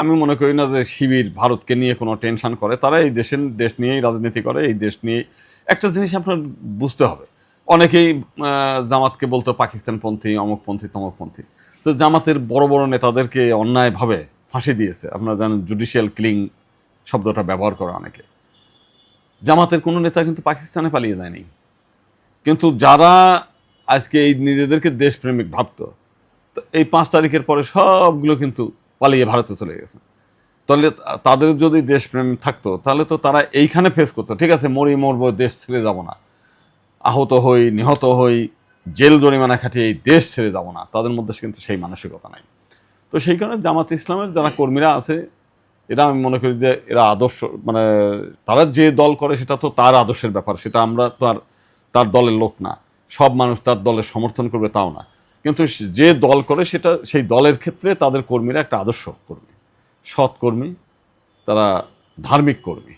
আমি মনে করি না যে শিবির ভারতকে নিয়ে কোনো টেনশন করে। তারা এই দেশ নিয়েই রাজনীতি করে, এই দেশ নিয়ে একটা জিনিস আপনার বুঝতে হবে। অনেকেই জামাতকে বলতো পাকিস্তানপন্থী, অমুকপন্থী, তমুকপন্থী। তো জামাতের বড় বড় নেতাদেরকে অন্যায়ভাবে ফাঁসি দিয়েছে। আপনারা জানেন জুডিশিয়াল কিলিং শব্দটা ব্যবহার করে অনেকে। জামাতের কোনো নেতা কিন্তু পাকিস্তানে পালিয়ে যায়নি। কিন্তু যারা আজকে এই নিজেদেরকে দেশপ্রেমিক ভাবতো, তো এই 5 তারিখের পরে সবগুলো কিন্তু পালিয়ে ভারতে চলে গেছে। তাহলে তাদের যদি দেশপ্রেম থাকতো তাহলে তো তারা এইখানে ফেস করতো, ঠিক আছে মরবো, দেশ ছেড়ে যাব না, আহত হই, নিহত হই, জেল জরিমানা খাটিয়ে এই দেশ ছেড়ে যাব না। তাদের মধ্যে কিন্তু সেই মানসিকতা নাই। তো সেই কারণে জামাত ইসলামের যারা কর্মীরা আছে, এরা আমি মনে করি যে এরা আদর্শ, মানে তারা যে দল করে সেটা তো তার আদর্শের ব্যাপার, সেটা আমরা তো আর তার দলের লোক না। সব মানুষ তার দলের সমর্থন করবে তাও না। কিন্তু যে দল করে সেটা সেই দলের ক্ষেত্রে তাদের কর্মীরা একটা আদর্শ কর্মী, সৎ কর্মী, তারা ধার্মিক কর্মী।